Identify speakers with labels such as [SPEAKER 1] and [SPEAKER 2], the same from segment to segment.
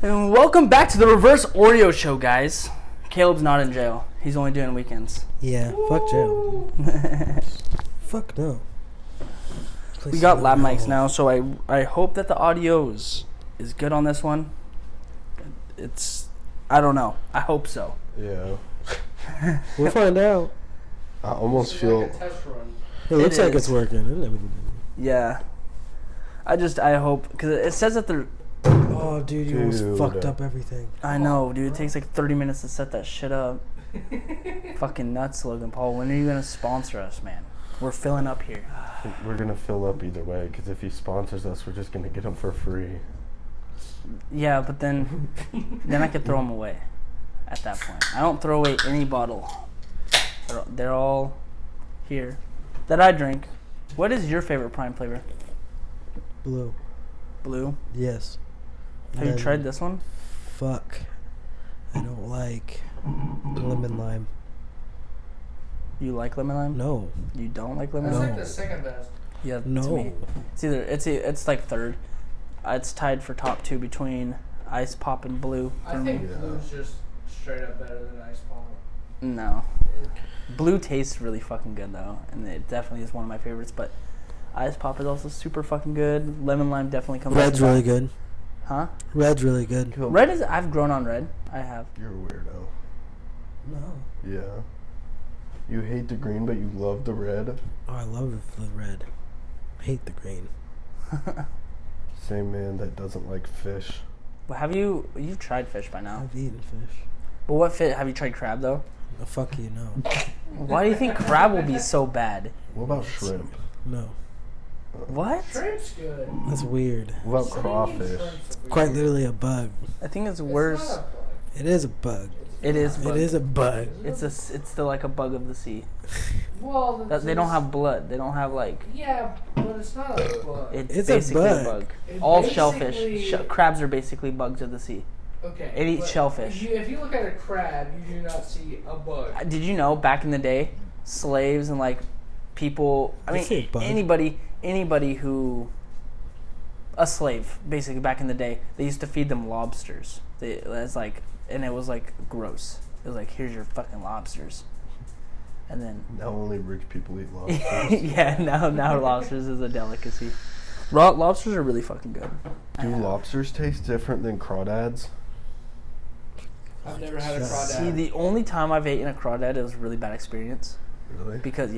[SPEAKER 1] And welcome back to the Reverse Oreo Show, guys. Caleb's not in jail. He's only doing weekends.
[SPEAKER 2] Yeah, fuck jail. Fuck no.
[SPEAKER 1] We got lab mics now, so I hope that the audio is good on this one. I don't know. I hope so.
[SPEAKER 3] Yeah.
[SPEAKER 2] We'll find out.
[SPEAKER 3] I almost feel...
[SPEAKER 4] like a test run.
[SPEAKER 2] It looks like it's working.
[SPEAKER 1] Yeah. I hope, because it says that they're...
[SPEAKER 2] Oh, dude, you almost fucked up everything.
[SPEAKER 1] I know, dude. It takes like 30 minutes to set that shit up. Fucking nuts, Logan Paul. When are you going to sponsor us, man? We're filling up here.
[SPEAKER 3] We're going to fill up either way, because if he sponsors us, we're just going to get him for free.
[SPEAKER 1] Yeah, but then I could throw them away at that point. I don't throw away any bottle. They're all here that I drink. What is your favorite Prime flavor?
[SPEAKER 2] Blue.
[SPEAKER 1] Blue?
[SPEAKER 2] Yes.
[SPEAKER 1] Have you tried this one?
[SPEAKER 2] Fuck. I don't like lemon lime.
[SPEAKER 1] You like lemon lime?
[SPEAKER 2] No.
[SPEAKER 1] You don't like lemon
[SPEAKER 4] That's
[SPEAKER 1] lime?
[SPEAKER 4] like the second best.
[SPEAKER 1] Yeah,
[SPEAKER 2] No.
[SPEAKER 1] to me. It's like third. It's tied for top two between Ice Pop and Blue.
[SPEAKER 4] I think blue's just straight up better than Ice Pop.
[SPEAKER 1] No. Blue tastes really fucking good though, and it definitely is one of my favorites, but Ice Pop is also super fucking good. Lemon lime definitely comes
[SPEAKER 2] Red's really good.
[SPEAKER 1] Huh?
[SPEAKER 2] Red's really good.
[SPEAKER 1] Red is... I've grown on red. I have.
[SPEAKER 3] You're a weirdo.
[SPEAKER 2] No.
[SPEAKER 3] Yeah. You hate the green, but you love the red.
[SPEAKER 2] Oh, I love the red. Hate the green.
[SPEAKER 3] Same man that doesn't like fish.
[SPEAKER 1] Well, you've tried fish by now.
[SPEAKER 2] I've eaten fish.
[SPEAKER 1] But what fish? Have you tried crab though?
[SPEAKER 2] Oh, fuck you, no.
[SPEAKER 1] Why do you think crab will be so bad?
[SPEAKER 3] What about shrimp?
[SPEAKER 2] No.
[SPEAKER 1] What?
[SPEAKER 4] Shrimp's good.
[SPEAKER 2] That's weird.
[SPEAKER 3] What about crawfish?
[SPEAKER 2] Quite literally a bug.
[SPEAKER 1] I think it's
[SPEAKER 4] It's
[SPEAKER 1] worse.
[SPEAKER 4] not a bug.
[SPEAKER 2] It is a bug.
[SPEAKER 1] It is. Bug.
[SPEAKER 2] It is a bug.
[SPEAKER 1] It's still like a bug of the sea.
[SPEAKER 4] Well,
[SPEAKER 1] They don't have blood. They don't have like.
[SPEAKER 4] Yeah, but it's not a bug.
[SPEAKER 1] It's
[SPEAKER 2] a
[SPEAKER 1] basically a
[SPEAKER 2] bug.
[SPEAKER 1] bug.
[SPEAKER 4] It
[SPEAKER 1] All
[SPEAKER 4] basically-
[SPEAKER 1] shellfish. Crabs are basically bugs of the sea.
[SPEAKER 4] Okay.
[SPEAKER 1] It eats
[SPEAKER 4] but
[SPEAKER 1] shellfish.
[SPEAKER 4] If you look at a crab, you do not see a bug.
[SPEAKER 1] Did you know back in the day, slaves and like people? I
[SPEAKER 2] That's a
[SPEAKER 1] mean,
[SPEAKER 2] bug.
[SPEAKER 1] anybody who. A slave, basically, back in the day, they used to feed them lobsters. And it was like gross. It was like, here's your fucking lobsters. And then
[SPEAKER 3] Now only rich people eat lobsters.
[SPEAKER 1] yeah, now lobsters is a delicacy. Raw lobsters are really fucking good.
[SPEAKER 3] Do lobsters taste different than crawdads?
[SPEAKER 4] I've never had a crawdad.
[SPEAKER 1] See, the only time I've eaten a crawdad, it was a really bad experience.
[SPEAKER 3] Really?
[SPEAKER 1] Because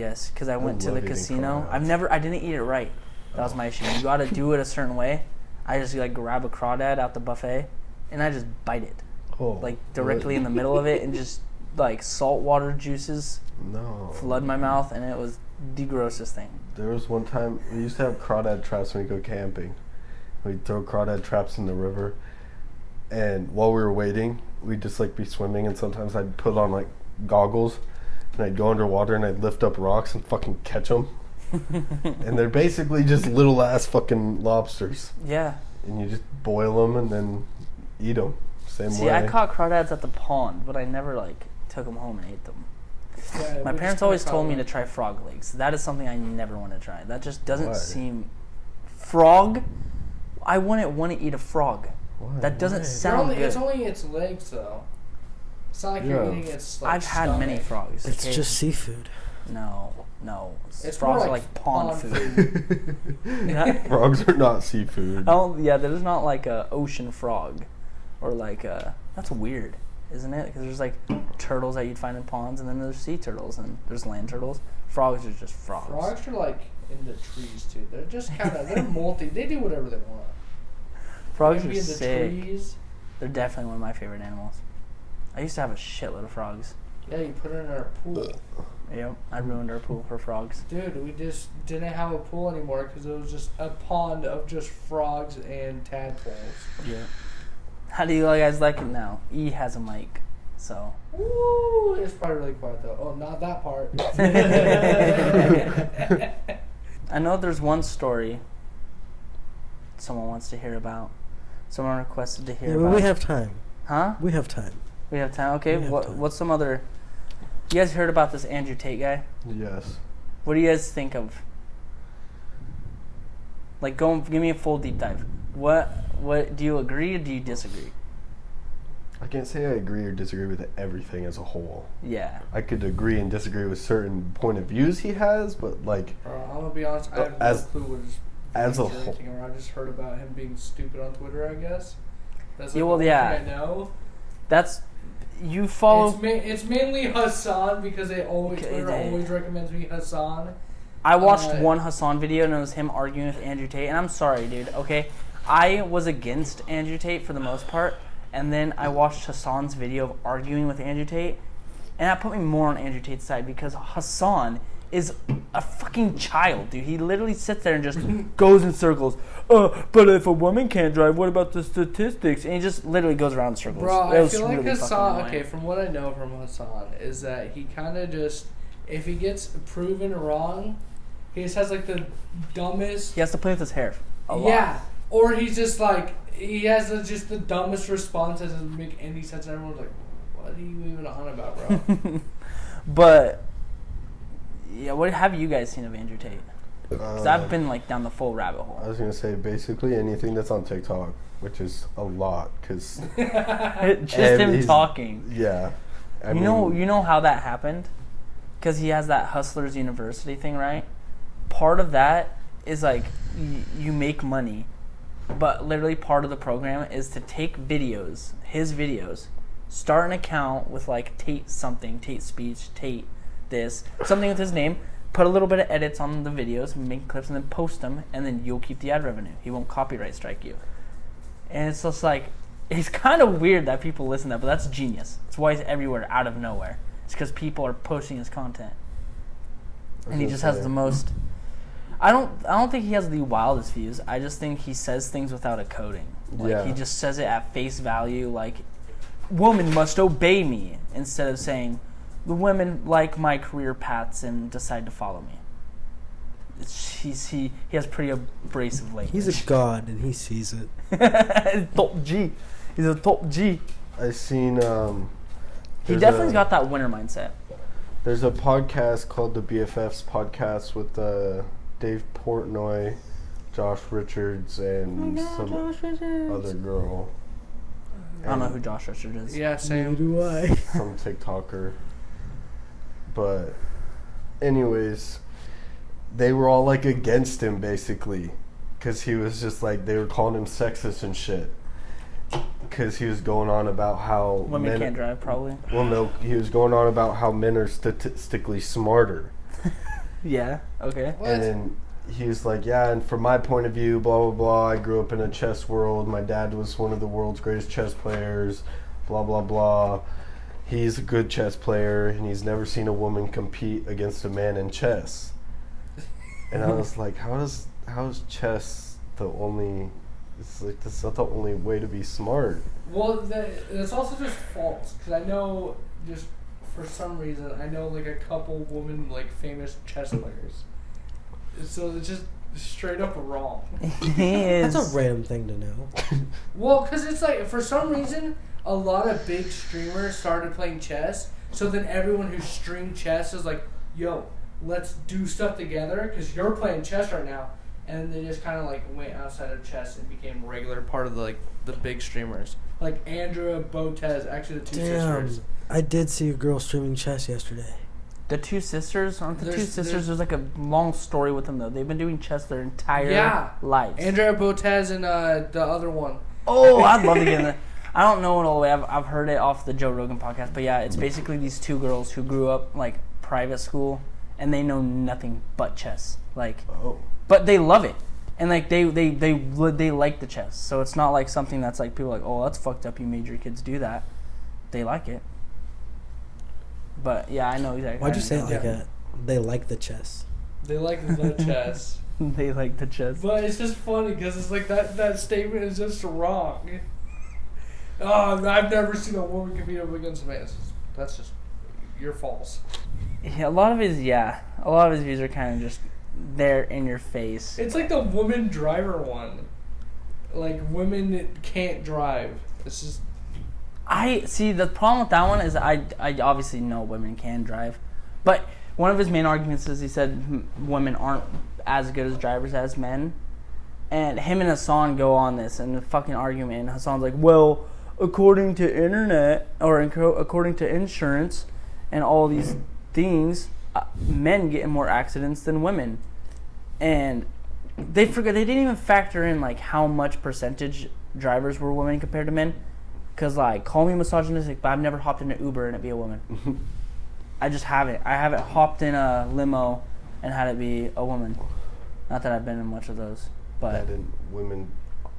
[SPEAKER 1] I went to the
[SPEAKER 3] love eating
[SPEAKER 1] casino.
[SPEAKER 3] crawdads.
[SPEAKER 1] I didn't eat it right. That was my issue. You gotta do it a certain way. I just like grab a crawdad out the buffet, and I just bite it.
[SPEAKER 3] Oh,
[SPEAKER 1] Like directly in the middle of it, and just like saltwater juices
[SPEAKER 3] No.
[SPEAKER 1] flood my mouth, and it was the grossest thing.
[SPEAKER 3] There was one time, we used to have crawdad traps when we go camping. We'd throw crawdad traps in the river, and while we were waiting, we'd just like be swimming, and sometimes I'd put on like goggles, and I'd go underwater and I'd lift up rocks and fucking catch them. And they're basically just little ass fucking lobsters.
[SPEAKER 1] Yeah.
[SPEAKER 3] And you just boil them and then eat them. Same
[SPEAKER 1] See,
[SPEAKER 3] way.
[SPEAKER 1] I caught crawdads at the pond, but I never like took them home and ate them.
[SPEAKER 4] Yeah,
[SPEAKER 1] My
[SPEAKER 4] we
[SPEAKER 1] parents
[SPEAKER 4] just
[SPEAKER 1] always
[SPEAKER 4] kinda
[SPEAKER 1] told me
[SPEAKER 4] call
[SPEAKER 1] to try frog legs. That is something I never want to try. That just doesn't
[SPEAKER 3] Why?
[SPEAKER 1] seem... Frog? I wouldn't want to eat a frog.
[SPEAKER 3] Why?
[SPEAKER 1] That doesn't
[SPEAKER 3] Why?
[SPEAKER 1] sound good.
[SPEAKER 4] It's only its legs, though. It's not like you're
[SPEAKER 3] Yeah.
[SPEAKER 4] eating its like,
[SPEAKER 1] I've had many
[SPEAKER 4] stomach.
[SPEAKER 1] frogs.
[SPEAKER 2] It's
[SPEAKER 1] okay?
[SPEAKER 2] just seafood.
[SPEAKER 1] No.
[SPEAKER 4] It's
[SPEAKER 1] Frogs
[SPEAKER 4] more
[SPEAKER 1] are like pond food.
[SPEAKER 3] Frogs are not seafood.
[SPEAKER 1] There's not like a ocean frog. Or like a... That's weird, isn't it? Because there's like turtles that you'd find in ponds, and then there's sea turtles, and there's land turtles. Frogs are just frogs.
[SPEAKER 4] Frogs are like in the trees too. They're just kind of they do whatever they want.
[SPEAKER 1] Frogs
[SPEAKER 4] They
[SPEAKER 1] are
[SPEAKER 4] be in the
[SPEAKER 1] sick.
[SPEAKER 4] trees.
[SPEAKER 1] They're definitely one of my favorite animals. I used to have a shitload of frogs.
[SPEAKER 4] Yeah, you put it in our pool.
[SPEAKER 1] Yep, I ruined our pool for frogs.
[SPEAKER 4] Dude, we just didn't have a pool anymore because it was just a pond of just frogs and tadpoles.
[SPEAKER 1] Yeah. How do you guys like it now? E has a mic, so.
[SPEAKER 4] Woo! It's probably really quiet though. Oh, not that part.
[SPEAKER 1] I know there's one story someone wants to hear about. Someone requested to hear
[SPEAKER 2] Yeah,
[SPEAKER 1] about.
[SPEAKER 2] but we have time.
[SPEAKER 1] Huh?
[SPEAKER 2] We have time.
[SPEAKER 1] We have time. Okay.
[SPEAKER 2] We have time.
[SPEAKER 1] What's some other? You guys heard about this Andrew Tate guy?
[SPEAKER 3] Yes.
[SPEAKER 1] What do you guys think of? Like, give me a full deep dive. What do you agree or do you disagree?
[SPEAKER 3] I can't say I agree or disagree with everything as a whole.
[SPEAKER 1] Yeah.
[SPEAKER 3] I could agree and disagree with certain point of views he has, but like
[SPEAKER 4] I'm gonna be honest, I have no clue what his
[SPEAKER 3] as a
[SPEAKER 4] views or
[SPEAKER 3] whole.
[SPEAKER 4] anything are. I just heard about him being stupid on Twitter, I guess. That's like
[SPEAKER 1] Yeah, well,
[SPEAKER 4] the only
[SPEAKER 1] yeah.
[SPEAKER 4] thing I know.
[SPEAKER 1] That's you follow.
[SPEAKER 4] It's mainly Hassan because
[SPEAKER 1] Okay,
[SPEAKER 4] Twitter always recommends me Hassan.
[SPEAKER 1] I watched one Hassan video and it was him arguing with Andrew Tate, and I'm sorry, dude. Okay, I was against Andrew Tate for the most part, and then I watched Hassan's video of arguing with Andrew Tate, and that put me more on Andrew Tate's side because Hassan is a fucking child, dude. He literally sits there and just goes in circles. But if a woman can't drive, what about the statistics? And he just literally goes around in circles.
[SPEAKER 4] Bro,
[SPEAKER 1] It
[SPEAKER 4] I
[SPEAKER 1] was
[SPEAKER 4] feel like
[SPEAKER 1] really fucking
[SPEAKER 4] Hassan.
[SPEAKER 1] annoying.
[SPEAKER 4] Okay, from what I know from Hassan is that he kind of just, if he gets proven wrong, he just has like the dumbest.
[SPEAKER 1] He has to play with his hair a lot.
[SPEAKER 4] Yeah, or he's just like he has just the dumbest response that doesn't make any sense. And everyone's like, "What are you even on about, bro?"
[SPEAKER 1] But yeah, what have you guys seen of Andrew Tate? Because I've been like down the full rabbit
[SPEAKER 3] I
[SPEAKER 1] hole.
[SPEAKER 3] was gonna say basically anything that's on TikTok, which is a lot, cause
[SPEAKER 1] Just
[SPEAKER 3] and
[SPEAKER 1] him
[SPEAKER 3] he's-
[SPEAKER 1] talking.
[SPEAKER 3] yeah, I
[SPEAKER 1] You know how that happened? Because he has that Hustlers University thing, right? Part of that is like you make money, but literally part of the program is to take videos, his videos, start an account with like Tate something, Tate speech, Tate this, something with his name, put a little bit of edits on the videos, make clips, and then post them, and then you'll keep the ad revenue. He won't copyright strike you. And it's just like, it's kind of weird that people listen to that, but that's genius. It's why he's everywhere out of nowhere. It's because people are posting his content. And he just has the most... I don't think he has the wildest views. I just think he says things without a coding. Like,
[SPEAKER 3] Yeah.
[SPEAKER 1] he just says it at face value, like, woman must obey me, instead of saying, the women like my career paths and decide to follow me. He has pretty abrasive language.
[SPEAKER 2] He's a god and he sees it.
[SPEAKER 1] Top G. He's a top G.
[SPEAKER 3] I seen.
[SPEAKER 1] He
[SPEAKER 3] there's
[SPEAKER 1] definitely
[SPEAKER 3] a-
[SPEAKER 1] got that winner mindset.
[SPEAKER 3] There's a podcast called the BFFs podcast with Dave Portnoy, Josh Richards, and some other girl.
[SPEAKER 1] I don't know who Josh Richard is.
[SPEAKER 4] Yeah,
[SPEAKER 2] Neither
[SPEAKER 4] same.
[SPEAKER 2] do I.
[SPEAKER 3] Some TikToker. But, anyways, they were all like against him basically, because he was just like they were calling him sexist and shit. Because he was going on about how
[SPEAKER 1] Women can't drive, probably.
[SPEAKER 3] Well, no, he was going on about how men are statistically smarter.
[SPEAKER 1] Yeah. Okay.
[SPEAKER 4] What?
[SPEAKER 3] And then he was like, yeah, and from my point of view, blah, blah, blah, I grew up in a chess world. My dad was one of the world's greatest chess players, blah, blah, blah. He's a good chess player, and he's never seen a woman compete against a man in chess. And I was like, how is chess the only... It's like, that's not the only way to be smart.
[SPEAKER 4] Well, that's also just false because I know just for some reason I know like a couple women like famous chess players. So it's just straight up wrong.
[SPEAKER 1] He is.
[SPEAKER 2] That's a random thing to know.
[SPEAKER 4] Well, because it's like for some reason a lot of big streamers started playing chess. So then everyone who streamed chess is like, "Yo, let's do stuff together," because you're playing chess right now. And then they just kind of like went outside of chess and became a regular part of the big streamers, like Andrea Botez, actually the two sisters.
[SPEAKER 2] I did see a girl streaming chess yesterday.
[SPEAKER 1] The two sisters aren't the two
[SPEAKER 4] There's-
[SPEAKER 1] sisters. There's like a long story with them though. They've been doing chess their entire
[SPEAKER 4] Yeah.
[SPEAKER 1] lives.
[SPEAKER 4] Andrea Botez and the other one.
[SPEAKER 1] Oh, I'd love to get in there. I don't know it all the way. I've heard it off the Joe Rogan podcast, but yeah, it's basically these two girls who grew up like private school and they know nothing but chess. Like,
[SPEAKER 3] Oh.
[SPEAKER 1] but they love it, and like they like the chess. So it's not like something that's like people are like, oh, that's fucked up. You made your kids do that. They like it. But yeah, I know exactly.
[SPEAKER 2] Why'd you say it like
[SPEAKER 4] Yeah.
[SPEAKER 2] that? They like the chess.
[SPEAKER 4] They like the chess.
[SPEAKER 1] They like the chess.
[SPEAKER 4] But it's just funny because it's like that statement is just wrong. Oh, I've never seen a woman compete up against a man. That's just, you're false.
[SPEAKER 1] Yeah, a lot of his views are kind of just there in your face.
[SPEAKER 4] It's like the woman driver one. Like, women can't drive. It's just...
[SPEAKER 1] I see the problem with that one is I obviously know women can drive, but one of his main arguments is he said women aren't as good as drivers as men, and him and Hassan go on this and the fucking argument. And Hassan's like, well, according to internet or according to insurance and all these things, men get in more accidents than women. And they didn't even factor in like how much percentage drivers were women compared to men. Cause like, call me misogynistic, but I've never hopped in an Uber and it be a woman. I just haven't. I haven't hopped in a limo and had it be a woman. Not that I've been in much of those, but
[SPEAKER 3] women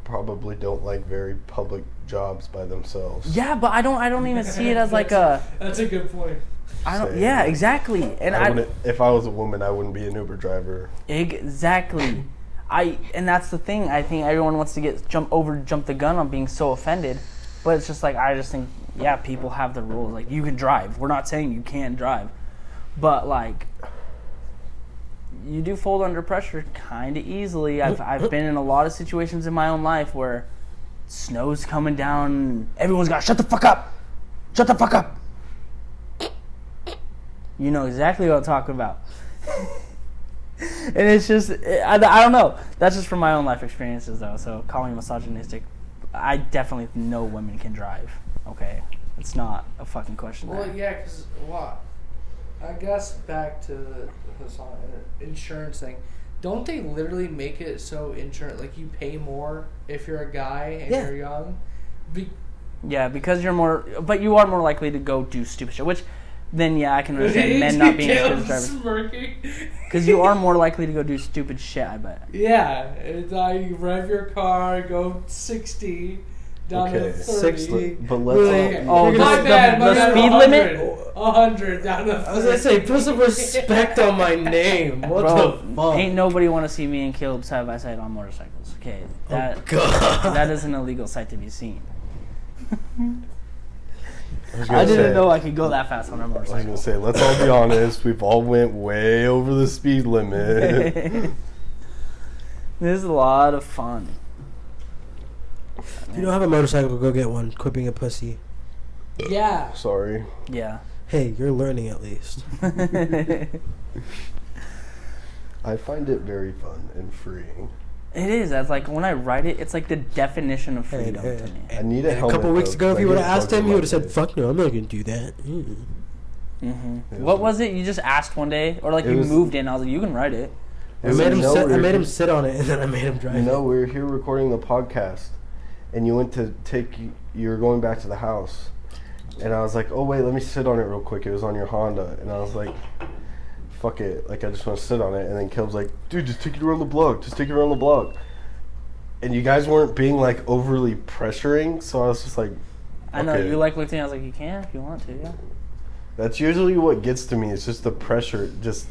[SPEAKER 3] probably don't like very public jobs by themselves.
[SPEAKER 1] yeah, but I don't even see it as like a.
[SPEAKER 4] That's a good point.
[SPEAKER 1] I don't.
[SPEAKER 3] Same.
[SPEAKER 1] Yeah, exactly. And
[SPEAKER 3] if I was a woman, I wouldn't be an Uber driver.
[SPEAKER 1] Exactly. And that's the thing. I think everyone wants to jump the gun on being so offended, but it's just like, I just think, yeah, people have the rules. Like, you can drive. We're not saying you can't drive, but like, you do fold under pressure kind of easily. I've been in a lot of situations in my own life where snow's coming down and everyone's got, shut the fuck up, shut the fuck up. You know exactly what I'm talking about. And it's just, I don't know. That's just from my own life experiences, though. So calling me misogynistic, I definitely know women can drive. Okay, it's not a fucking question.
[SPEAKER 4] Well, yeah, because I guess back to the insurance thing. Don't they literally make it so insurance, like, you pay more if you're a guy and you're young?
[SPEAKER 1] Yeah, because you're more, but you are more likely to go do stupid shit. Which, then yeah, I can understand men not being as good as drivers. Because you are more likely to go do stupid shit, I bet.
[SPEAKER 4] Yeah, it's you rev your car, go 60 down to 30.
[SPEAKER 3] 60, but let's.
[SPEAKER 4] Okay.
[SPEAKER 1] Oh,
[SPEAKER 4] my bad.
[SPEAKER 1] The speed limit?
[SPEAKER 4] 100 down to 30.
[SPEAKER 2] I was gonna say, put some respect on my name. What
[SPEAKER 1] Bro,
[SPEAKER 2] the fuck?
[SPEAKER 1] ain't nobody want to see me and Caleb side by side on motorcycles. Okay, that
[SPEAKER 2] God.
[SPEAKER 1] that is an illegal sight to be seen.
[SPEAKER 3] I
[SPEAKER 1] didn't know I could go that fast on a
[SPEAKER 3] I was
[SPEAKER 1] motorcycle.
[SPEAKER 3] gonna say, let's all be honest. We've all went way over the speed limit.
[SPEAKER 1] This is a lot of fun.
[SPEAKER 2] If you don't have a motorcycle, go get one. Quit being a pussy.
[SPEAKER 4] Yeah.
[SPEAKER 3] Sorry.
[SPEAKER 1] Yeah.
[SPEAKER 2] Hey, you're learning at least.
[SPEAKER 3] I find it very fun and freeing.
[SPEAKER 1] It is. That's like, when I ride it, it's like the definition of freedom to me.
[SPEAKER 3] I need a
[SPEAKER 2] And a
[SPEAKER 3] helmet.
[SPEAKER 2] couple weeks
[SPEAKER 3] though,
[SPEAKER 2] ago, if
[SPEAKER 3] 'cause
[SPEAKER 2] you
[SPEAKER 3] I
[SPEAKER 2] would
[SPEAKER 3] get
[SPEAKER 2] have asked
[SPEAKER 3] bugs
[SPEAKER 2] him,
[SPEAKER 3] in
[SPEAKER 2] he
[SPEAKER 3] my
[SPEAKER 2] would have said,
[SPEAKER 3] face.
[SPEAKER 2] "Fuck no, I'm not gonna do that."
[SPEAKER 1] What was it? You just asked one day, or like
[SPEAKER 3] It
[SPEAKER 1] you
[SPEAKER 3] was-
[SPEAKER 1] moved in? I was like, you can ride it.
[SPEAKER 2] I made him sit on it, and then I made him drive.
[SPEAKER 3] No, we were here recording the podcast, and you went to you were going back to the house, and I was like, oh wait, let me sit on it real quick. It was on your Honda, and I was like, fuck it, like I just want to sit on it. And then Caleb's like, dude, just take it around the block. Just take it around the block. And you guys weren't being like overly pressuring, so I was just like,
[SPEAKER 1] I know,
[SPEAKER 3] okay.
[SPEAKER 1] you like looked at me, I was like, you can if you want to, yeah.
[SPEAKER 3] That's usually what gets to me. It's just the pressure. It just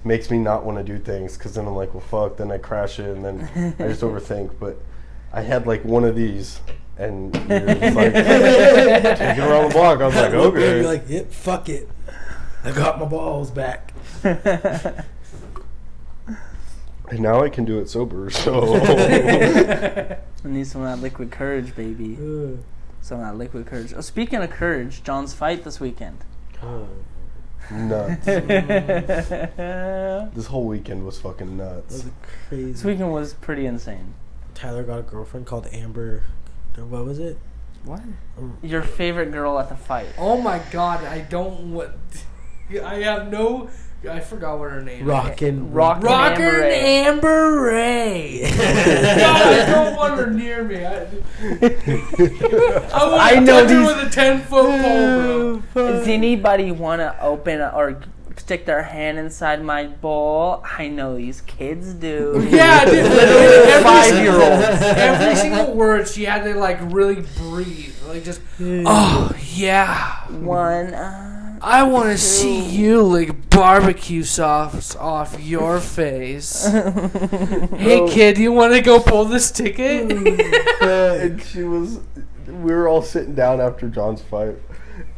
[SPEAKER 3] makes me not want to do things, because then I'm like, well, fuck. Then I crash it, and then I just overthink. But I had like one of these, and you're just like, take it around the block. I was like, okay.
[SPEAKER 2] You're like, yep, fuck it. I got my balls back.
[SPEAKER 3] And now I can do it sober. So
[SPEAKER 1] I need some of that liquid courage, baby.
[SPEAKER 2] Ugh.
[SPEAKER 1] Some of that liquid courage. Oh, speaking of courage, John's fight this weekend.
[SPEAKER 3] nuts.
[SPEAKER 1] This
[SPEAKER 3] This whole weekend was fucking nuts.
[SPEAKER 2] That was crazy.
[SPEAKER 1] weekend was pretty insane.
[SPEAKER 2] Tyler got a girlfriend called Amber. What was it?
[SPEAKER 1] What? Your favorite girl at the fight.
[SPEAKER 4] Oh my god, I forgot what her name is.
[SPEAKER 2] Rockin'
[SPEAKER 1] Rockin'
[SPEAKER 4] Amber Ray. God, I don't want her near me. I
[SPEAKER 1] I know
[SPEAKER 4] touch her
[SPEAKER 1] these-
[SPEAKER 4] with a 10-foot pole, bro.
[SPEAKER 1] Does anybody want to open or stick their hand inside my bowl? I know these kids do.
[SPEAKER 4] Yeah, dude. Every
[SPEAKER 1] 5-year-olds.
[SPEAKER 4] Every single word she had to like really breathe, like just. Oh yeah.
[SPEAKER 1] One.
[SPEAKER 4] I want to see you lick barbecue sauce off your face. Hey kid, you want to go pull this ticket?
[SPEAKER 3] And we were all sitting down after John's fight,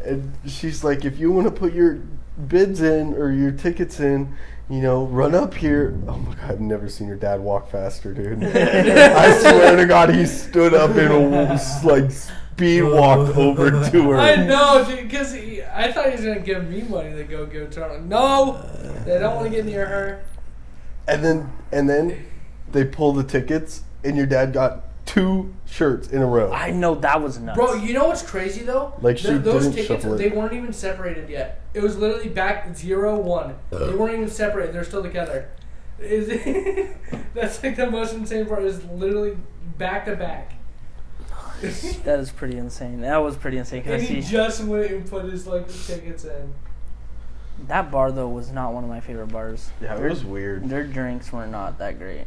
[SPEAKER 3] and she's like, if you want to put your bids in or your tickets in, you know, run up here. Oh my god, I've never seen your dad walk faster, dude. I swear to God, he stood up and like speed walked over to her.
[SPEAKER 4] I know, dude, because I thought he was gonna give me money to go give it to her. I'm like, no, they don't want to get near her.
[SPEAKER 3] And then they pull the tickets, and your dad got 2 shirts in a row.
[SPEAKER 1] I know that was nuts.
[SPEAKER 4] Bro, you know what's crazy though?
[SPEAKER 3] Like, she
[SPEAKER 4] Those
[SPEAKER 3] didn't
[SPEAKER 4] tickets,
[SPEAKER 3] shuffle it.
[SPEAKER 4] they weren't even separated yet. It was literally back 0-1. They weren't even separated. They're still together. That's like the most insane part. Is literally back to back.
[SPEAKER 1] That is pretty insane. That was pretty insane.
[SPEAKER 4] And
[SPEAKER 1] Cause
[SPEAKER 4] he
[SPEAKER 1] I see
[SPEAKER 4] just went and put his like tickets in.
[SPEAKER 1] that bar though was not one of my favorite bars.
[SPEAKER 3] Yeah, it was weird.
[SPEAKER 1] Their drinks were not that great.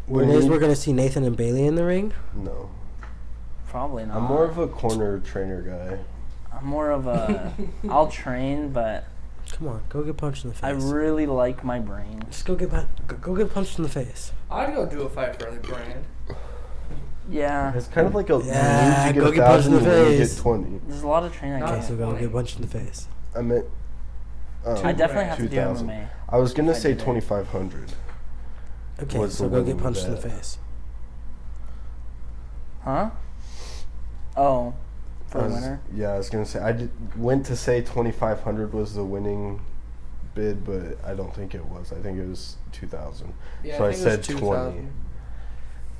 [SPEAKER 2] When it is we're gonna see Nathan and Bailey in the ring.
[SPEAKER 3] No.
[SPEAKER 1] Probably not.
[SPEAKER 3] I'm more of a corner trainer guy.
[SPEAKER 1] I'm more of a. I'll train, but
[SPEAKER 2] Come on, go get punched in the face.
[SPEAKER 1] I really like my brain.
[SPEAKER 2] Just go get punched in the face.
[SPEAKER 4] I'd go do a fight for the brand.
[SPEAKER 1] Yeah,
[SPEAKER 3] It's kind of like a
[SPEAKER 2] Yeah,
[SPEAKER 3] you
[SPEAKER 2] go
[SPEAKER 3] get
[SPEAKER 2] get punched in
[SPEAKER 3] 1,000
[SPEAKER 2] the
[SPEAKER 3] and you
[SPEAKER 2] face.
[SPEAKER 3] get 20.
[SPEAKER 1] there's a lot of training I
[SPEAKER 4] Okay,
[SPEAKER 2] Okay,
[SPEAKER 1] can.
[SPEAKER 2] so go
[SPEAKER 4] funny.
[SPEAKER 2] get punched in the face.
[SPEAKER 3] I meant.
[SPEAKER 1] I definitely have to do
[SPEAKER 3] 2,000.
[SPEAKER 1] MMA.
[SPEAKER 3] I was gonna
[SPEAKER 1] I
[SPEAKER 3] say
[SPEAKER 1] did it.
[SPEAKER 3] 2,500.
[SPEAKER 2] Okay,
[SPEAKER 3] Was
[SPEAKER 2] so
[SPEAKER 3] the
[SPEAKER 2] go get
[SPEAKER 3] winning
[SPEAKER 2] punched in the
[SPEAKER 3] bet.
[SPEAKER 2] face.
[SPEAKER 1] Huh? Oh, for
[SPEAKER 3] I
[SPEAKER 1] the
[SPEAKER 3] was-
[SPEAKER 1] winner.
[SPEAKER 3] Yeah, I was gonna say went to say 2,500 was the winning bid, but I don't think it was. I think it was 2,000.
[SPEAKER 4] Yeah,
[SPEAKER 3] So I
[SPEAKER 4] think it was
[SPEAKER 3] said 20.
[SPEAKER 4] 2,000.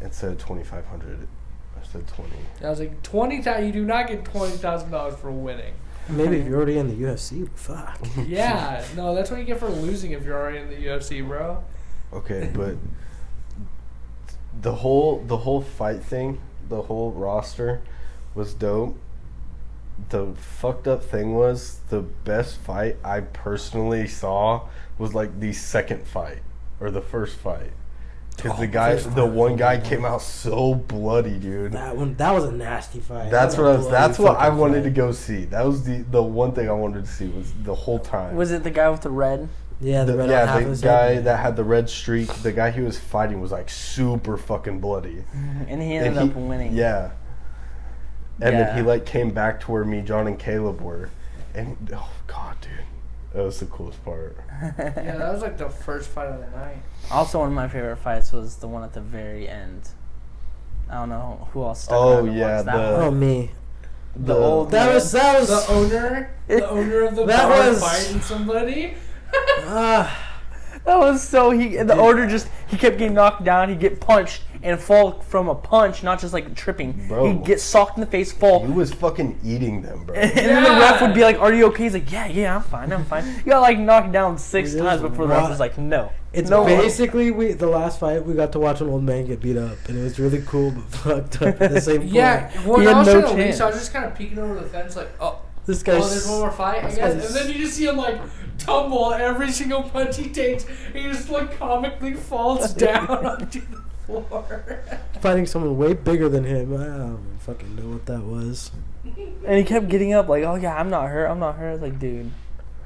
[SPEAKER 3] Instead of 2,500, I said 20.
[SPEAKER 4] I was like, 20,000. You do not get $20,000 for winning.
[SPEAKER 2] Maybe if you're already in the UFC, fuck.
[SPEAKER 4] Yeah, no, that's what you get for losing if you're already in the UFC, bro.
[SPEAKER 3] Okay, but the whole fight thing, the whole roster was dope. The fucked up thing was the best fight I personally saw was like the second fight or the first fight. Because the one guy came out so bloody, dude.
[SPEAKER 2] That was a nasty fight.
[SPEAKER 3] That's
[SPEAKER 2] That
[SPEAKER 3] what
[SPEAKER 2] was a
[SPEAKER 3] that's
[SPEAKER 2] bloody
[SPEAKER 3] what I
[SPEAKER 2] fucking
[SPEAKER 3] wanted
[SPEAKER 2] fight.
[SPEAKER 3] to go see. That was the one thing I wanted to see was the whole time.
[SPEAKER 1] Was it the guy with the red?
[SPEAKER 2] Yeah, the red on half of
[SPEAKER 3] the
[SPEAKER 2] his
[SPEAKER 3] guy
[SPEAKER 2] head.
[SPEAKER 3] that had the red streak, the guy he was fighting was like super fucking bloody.
[SPEAKER 1] And he ended up winning.
[SPEAKER 3] Yeah. And then he
[SPEAKER 1] Yeah.
[SPEAKER 3] like came back to where me, John, and Caleb were, and oh god, dude, that was the coolest part.
[SPEAKER 4] Yeah, that was like the first fight of the night.
[SPEAKER 1] Also, one of my favorite fights was the one at the very end. I don't know who else stuck
[SPEAKER 3] Oh,
[SPEAKER 1] around to
[SPEAKER 3] yeah,
[SPEAKER 1] watch that
[SPEAKER 3] the-
[SPEAKER 1] one.
[SPEAKER 2] Oh me.
[SPEAKER 1] The old
[SPEAKER 2] That was
[SPEAKER 4] The owner of the
[SPEAKER 2] That
[SPEAKER 4] bar
[SPEAKER 2] was-
[SPEAKER 4] fighting somebody.
[SPEAKER 1] That was so the order just he kept getting knocked down. He'd get punched and fall from a punch, not just like tripping.
[SPEAKER 3] Bro.
[SPEAKER 1] He'd get socked in the face, fall,
[SPEAKER 3] He was fucking eating them, bro.
[SPEAKER 1] and then the ref would be like, "Are you okay?" He's like, "Yeah, I'm fine. He got like knocked down 6
[SPEAKER 2] It
[SPEAKER 1] times
[SPEAKER 2] is
[SPEAKER 1] before the ref
[SPEAKER 2] wild.
[SPEAKER 1] was like, "No."
[SPEAKER 2] It's
[SPEAKER 1] no.
[SPEAKER 2] basically the last fight we got to watch an old man get beat up, and it was really cool but fucked up at the same point.
[SPEAKER 4] Yeah, when
[SPEAKER 1] He
[SPEAKER 4] I
[SPEAKER 1] had
[SPEAKER 4] was
[SPEAKER 1] no
[SPEAKER 4] trying to leave,
[SPEAKER 1] chance.
[SPEAKER 4] so I was just kind of peeking over the fence, like,
[SPEAKER 2] This
[SPEAKER 4] oh,
[SPEAKER 2] guy's
[SPEAKER 4] there's one more fight, I
[SPEAKER 2] this
[SPEAKER 4] guess.
[SPEAKER 2] guy's-
[SPEAKER 4] And then you just see him like tumble every single punch he takes. He just like comically falls down onto the floor.
[SPEAKER 2] fighting someone way bigger than him. I don't fucking know what that was.
[SPEAKER 1] And he kept getting up like, "Oh yeah, I'm not hurt. It's like, dude,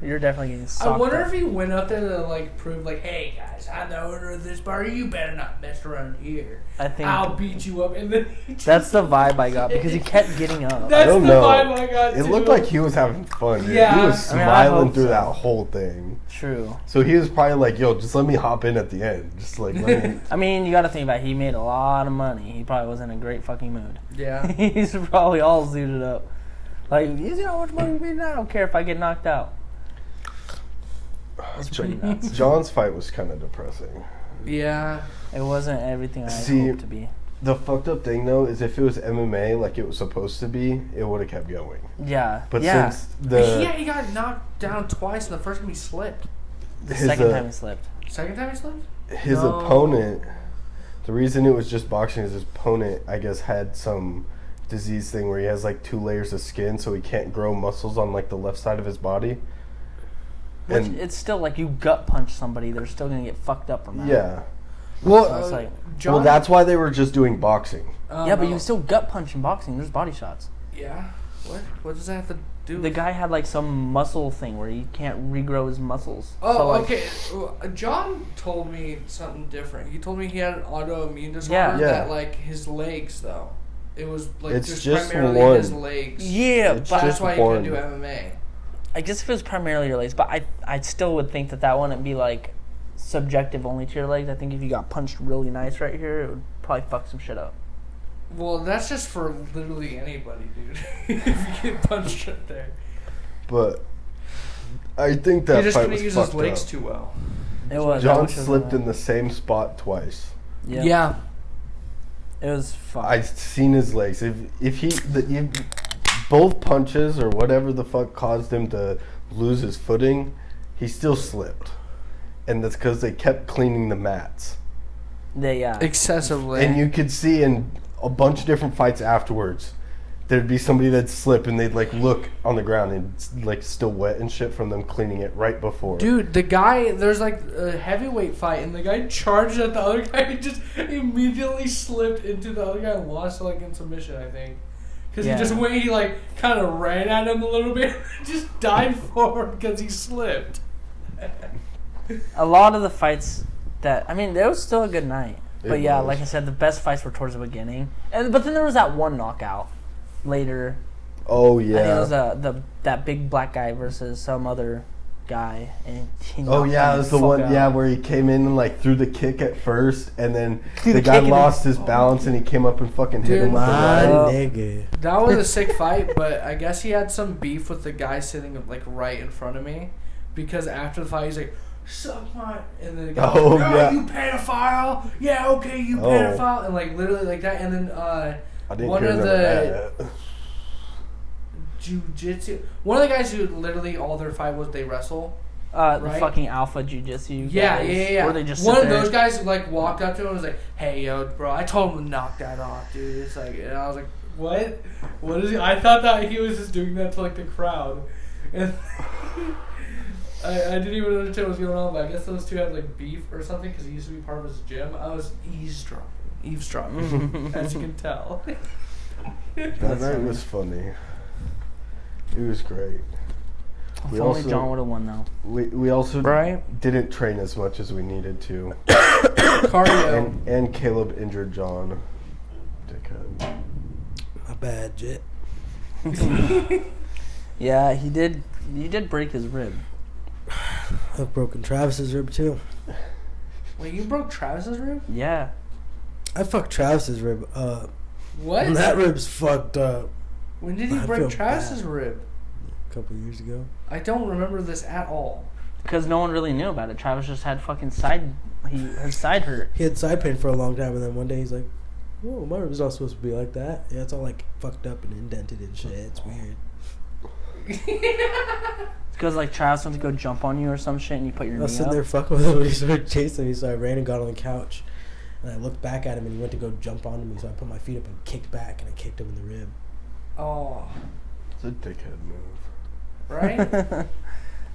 [SPEAKER 1] you're definitely getting socked
[SPEAKER 4] I wonder
[SPEAKER 1] up.
[SPEAKER 4] if he went up there to like prove like, hey guys, I'm the owner of this bar. You better not mess around here.
[SPEAKER 1] I think
[SPEAKER 4] I'll beat you up. And then he just,
[SPEAKER 1] that's the vibe I got because he kept getting up.
[SPEAKER 4] That's
[SPEAKER 3] I don't
[SPEAKER 4] the
[SPEAKER 3] know.
[SPEAKER 4] vibe I got.
[SPEAKER 3] It
[SPEAKER 4] too.
[SPEAKER 3] looked like he was having fun, dude.
[SPEAKER 4] Yeah.
[SPEAKER 3] He was
[SPEAKER 1] I mean, I
[SPEAKER 3] smiling
[SPEAKER 1] hope
[SPEAKER 3] through
[SPEAKER 1] so.
[SPEAKER 3] that whole thing.
[SPEAKER 1] True.
[SPEAKER 3] So he was probably like, "Yo, just let me hop in at the end. Just like let me."
[SPEAKER 1] I mean, you got to think about it. He made a lot of money. He probably was in a great fucking mood.
[SPEAKER 4] Yeah.
[SPEAKER 1] He's probably all zooted up. Like, you see how much money we made? I don't care if I get knocked out. It's pretty nuts.
[SPEAKER 3] John's fight was kind of depressing.
[SPEAKER 4] Yeah.
[SPEAKER 1] It wasn't everything I
[SPEAKER 3] See,
[SPEAKER 1] hoped to be.
[SPEAKER 3] The fucked up thing though is if it was MMA like it was supposed to be, it would have kept going.
[SPEAKER 1] Yeah.
[SPEAKER 3] But
[SPEAKER 1] yeah.
[SPEAKER 3] since
[SPEAKER 4] Yeah, he got knocked down twice, and the first time he slipped.
[SPEAKER 1] The
[SPEAKER 3] his,
[SPEAKER 1] second time he slipped.
[SPEAKER 4] Second time he slipped?
[SPEAKER 3] his
[SPEAKER 4] No.
[SPEAKER 3] opponent, the reason it was just boxing is his opponent, I guess, had some disease thing where he has like 2 layers of skin, so he can't grow muscles on like the left side of his body.
[SPEAKER 1] Which
[SPEAKER 3] And
[SPEAKER 1] it's still like you gut punch somebody, they're still gonna get fucked up from that.
[SPEAKER 3] yeah,
[SPEAKER 4] Well,
[SPEAKER 1] So it's like,
[SPEAKER 4] John,
[SPEAKER 3] well, that's why they were just doing boxing.
[SPEAKER 1] yeah, but you can still gut punch in boxing. There's body shots.
[SPEAKER 4] Yeah. What does that have to do?
[SPEAKER 1] The guy had like some muscle thing where he can't regrow his muscles.
[SPEAKER 4] Oh,
[SPEAKER 1] So, like,
[SPEAKER 4] okay. Well, John told me something different. He told me he had an autoimmune disorder
[SPEAKER 1] Yeah.
[SPEAKER 3] Yeah.
[SPEAKER 4] that, like, his legs, though. It was, like,
[SPEAKER 3] It's just
[SPEAKER 4] primarily
[SPEAKER 3] one.
[SPEAKER 4] his legs.
[SPEAKER 1] Yeah,
[SPEAKER 3] It's
[SPEAKER 1] but
[SPEAKER 4] That's
[SPEAKER 3] just
[SPEAKER 4] why he
[SPEAKER 3] one.
[SPEAKER 4] couldn't do MMA.
[SPEAKER 1] I guess if it was primarily your legs, but I still would think that wouldn't be like subjective only to your legs. I think if you got punched really nice right here, it would probably fuck some shit up.
[SPEAKER 4] Well, that's just for literally anybody, dude. If you get punched right there.
[SPEAKER 3] But I think that
[SPEAKER 4] He just
[SPEAKER 3] fight
[SPEAKER 4] couldn't
[SPEAKER 3] was
[SPEAKER 4] use his
[SPEAKER 3] fucked
[SPEAKER 4] legs
[SPEAKER 3] up.
[SPEAKER 4] too well.
[SPEAKER 1] It was.
[SPEAKER 3] John
[SPEAKER 1] that was
[SPEAKER 3] slipped in the same spot twice.
[SPEAKER 1] Yeah. It was fun.
[SPEAKER 3] I seen his legs. If both punches or whatever the fuck caused him to lose his footing, he still slipped, and that's because they kept cleaning the mats.
[SPEAKER 4] Excessively.
[SPEAKER 3] And you could see in a bunch of different fights afterwards, there'd be somebody that'd slip and they'd like look on the ground and it's like still wet and shit from them cleaning it right before.
[SPEAKER 4] Dude, the guy, there's like a heavyweight fight and the guy charged at the other guy and just immediately slipped into the other guy and lost like in submission, I think. Because he like kind of ran at him a little bit and just died forward because he slipped.
[SPEAKER 1] A lot of the fights it was still a good night. But
[SPEAKER 3] It
[SPEAKER 1] yeah,
[SPEAKER 3] was.
[SPEAKER 1] like I said, the best fights were towards the beginning. But then there was that one knockout later.
[SPEAKER 3] Oh
[SPEAKER 1] I think
[SPEAKER 3] yeah.
[SPEAKER 1] it was that big black guy versus some other guy, and he
[SPEAKER 3] Oh
[SPEAKER 1] knocked
[SPEAKER 3] yeah,
[SPEAKER 1] him
[SPEAKER 3] it was the
[SPEAKER 1] fuck
[SPEAKER 3] one.
[SPEAKER 1] out.
[SPEAKER 3] Yeah, where he came in and like threw the kick at first, and then
[SPEAKER 1] Threw
[SPEAKER 3] the
[SPEAKER 1] the
[SPEAKER 3] guy
[SPEAKER 1] kick and
[SPEAKER 3] lost
[SPEAKER 1] then-
[SPEAKER 3] his balance and he came up and fucking hit him with the
[SPEAKER 2] My
[SPEAKER 3] right.
[SPEAKER 2] nigga.
[SPEAKER 4] That was a sick fight, but I guess he had some beef with the guy sitting like right in front of me, because after the fight he's like, "Suck my," and then the guy,
[SPEAKER 3] Oh,
[SPEAKER 4] was like,
[SPEAKER 3] yeah.
[SPEAKER 4] "You pedophile, yeah, okay, you
[SPEAKER 3] Oh.
[SPEAKER 4] pedophile," and like literally like that, and then
[SPEAKER 3] I didn't
[SPEAKER 4] one
[SPEAKER 3] hear
[SPEAKER 4] of
[SPEAKER 3] none
[SPEAKER 4] the
[SPEAKER 3] that.
[SPEAKER 4] jiu-jitsu, one of the guys who literally all their fight was they wrestle.
[SPEAKER 1] The
[SPEAKER 4] Right?
[SPEAKER 1] fucking alpha jiu-jitsu
[SPEAKER 4] Yeah,
[SPEAKER 1] guys,
[SPEAKER 4] yeah.
[SPEAKER 1] Where they just
[SPEAKER 4] one
[SPEAKER 1] sit
[SPEAKER 4] of
[SPEAKER 1] there.
[SPEAKER 4] those guys like walked up to him and was like, "Hey, yo, bro, I told him to knock that off, dude." It's like, and I was like, "What? What is he?" I thought that he was just doing that to like the crowd, and I didn't even understand what was going on. But I guess those two had like beef or something because he used to be part of his gym. I was eavesdropping, as you can tell.
[SPEAKER 3] That night was funny. It was great.
[SPEAKER 1] If
[SPEAKER 3] We
[SPEAKER 1] only
[SPEAKER 3] also-
[SPEAKER 1] John would have won though.
[SPEAKER 3] We also
[SPEAKER 4] Right?
[SPEAKER 3] didn't train as much as we needed to,
[SPEAKER 4] Cardio.
[SPEAKER 3] and Caleb injured John. Dickhead.
[SPEAKER 2] My bad, Jit.
[SPEAKER 1] Yeah, he did. You did break his rib.
[SPEAKER 2] I've broken Travis's rib too.
[SPEAKER 4] Wait, you broke Travis's rib?
[SPEAKER 1] Yeah.
[SPEAKER 2] I fucked Travis's rib up.
[SPEAKER 4] What?
[SPEAKER 2] And that rib's fucked up.
[SPEAKER 4] When did he
[SPEAKER 2] I
[SPEAKER 4] break
[SPEAKER 2] feel
[SPEAKER 4] Travis's
[SPEAKER 2] bad.
[SPEAKER 4] rib?
[SPEAKER 2] A couple years ago.
[SPEAKER 4] I don't remember this at all.
[SPEAKER 1] Because no one really knew about it. Travis just had fucking his side hurt.
[SPEAKER 2] He had side pain for a long time, and then one day he's like, "Whoa, my rib's not supposed to be like that." Yeah, it's all like fucked up and indented and shit. It's weird.
[SPEAKER 1] Because like Travis went to go jump on you or some shit, and you put your
[SPEAKER 2] I was
[SPEAKER 1] knee
[SPEAKER 2] sitting
[SPEAKER 1] up.
[SPEAKER 2] there fucking with him, and he started chasing me, so I ran and got on the couch. And I looked back at him, and he went to go jump onto me, so I put my feet up and kicked back, and I kicked him in the rib.
[SPEAKER 4] Oh,
[SPEAKER 3] It's a dickhead move.
[SPEAKER 4] right?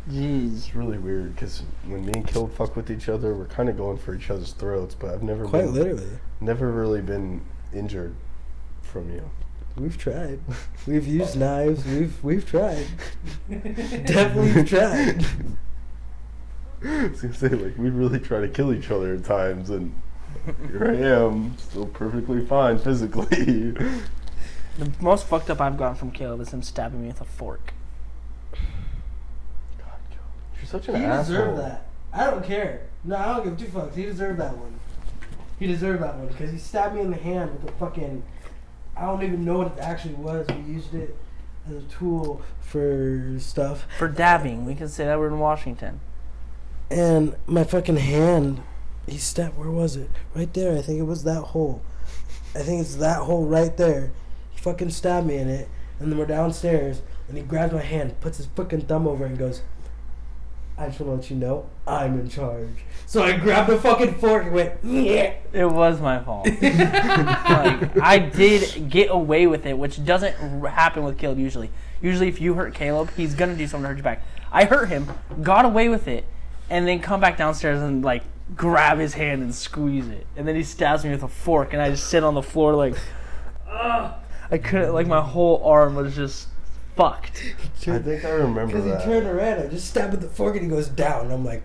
[SPEAKER 1] Jeez.
[SPEAKER 3] It's really weird because when me and Caleb fuck with each other, we're kind of going for each other's throats. But I've never
[SPEAKER 2] Quite literally.
[SPEAKER 3] never really been injured from you.
[SPEAKER 2] We've tried. We've used knives. We've tried. Definitely tried.
[SPEAKER 3] I was gonna say like we really try to kill each other at times, and here I am, still perfectly fine physically.
[SPEAKER 1] The most fucked up I've gotten from Caleb is him stabbing me with a fork.
[SPEAKER 3] God, you're such an
[SPEAKER 2] He
[SPEAKER 3] asshole.
[SPEAKER 2] deserved that. I don't care. No, I don't give two fucks. He deserved that one. He deserved that one because he stabbed me in the hand with a fucking. I don't even know what it actually was. We used it as a tool for stuff.
[SPEAKER 1] For dabbing. We can say that we're in Washington.
[SPEAKER 2] And my fucking hand, he stabbed. Where was it? Right there. I think it was that hole. I think it's that hole right there. He fucking stabbed me in it. And then we're downstairs. And he grabs my hand, puts his fucking thumb over it, and goes, "I just want to let you know, I'm in charge." So I grabbed the fucking fork and went, "Yeah."
[SPEAKER 1] It was my fault. Like, I did get away with it, which doesn't happen with Caleb usually. Usually if you hurt Caleb, he's going to do something to hurt you back. I hurt him, got away with it, and then come back downstairs and, like, grab his hand and squeeze it. And then he stabs me with a fork, and I just sit on the floor like, ugh. I couldn't, like, my whole arm was just fucked.
[SPEAKER 3] I think I remember
[SPEAKER 2] Because he
[SPEAKER 3] that.
[SPEAKER 2] turned around, I just stabbed with the fork and he goes down. And I'm like,